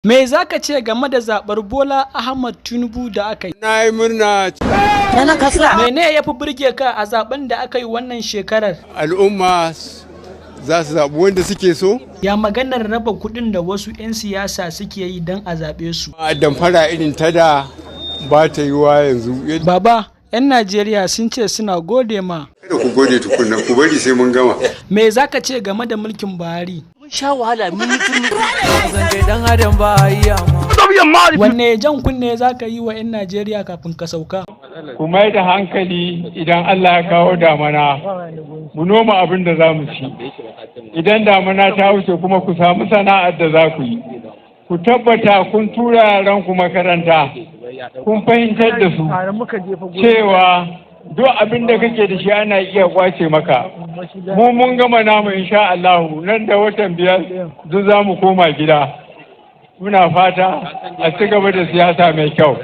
Me za ka ce game da zaɓar Bola Ahmad Tunubu da aka yi? Na yi murna. Mene ya fi burge ka a zaben da aka yi wannan shekarar? Al'umma za su zaɓi wanda suke so. Ya maganar raba kuɗin da wasu 'yan siyasa suke yi don a zaɓe su. Damfara irin ta da ba ta yi wa yanzu. Baba, 'yan Najeriya sun ce suna gode ma. Kada ku gode tukunna, ku bari sai mun gama. Me za ka ce game da mulkin Buhari? Sha wahala mun yi zance dan adam ba yi amma. Wanne jan kunne za ka yi wa 'yan Najeriya kafin ka sauka? Ku mai da hankali idan Allah ya kawo damana, mu noma abin da za mu ci. Idan damana ta wuce kuma ku samu sana'ar da za ku yi. Ku tabbata kun tura yaranku makaranta, kun fahimtar da su cewa duk abin da kake da shi ana iya kwace maka. Mu mun gama namu insha Allah, nan da watan 5 duk za mu koma gida. Muna fata a ci gaba da siyasa mai kyau.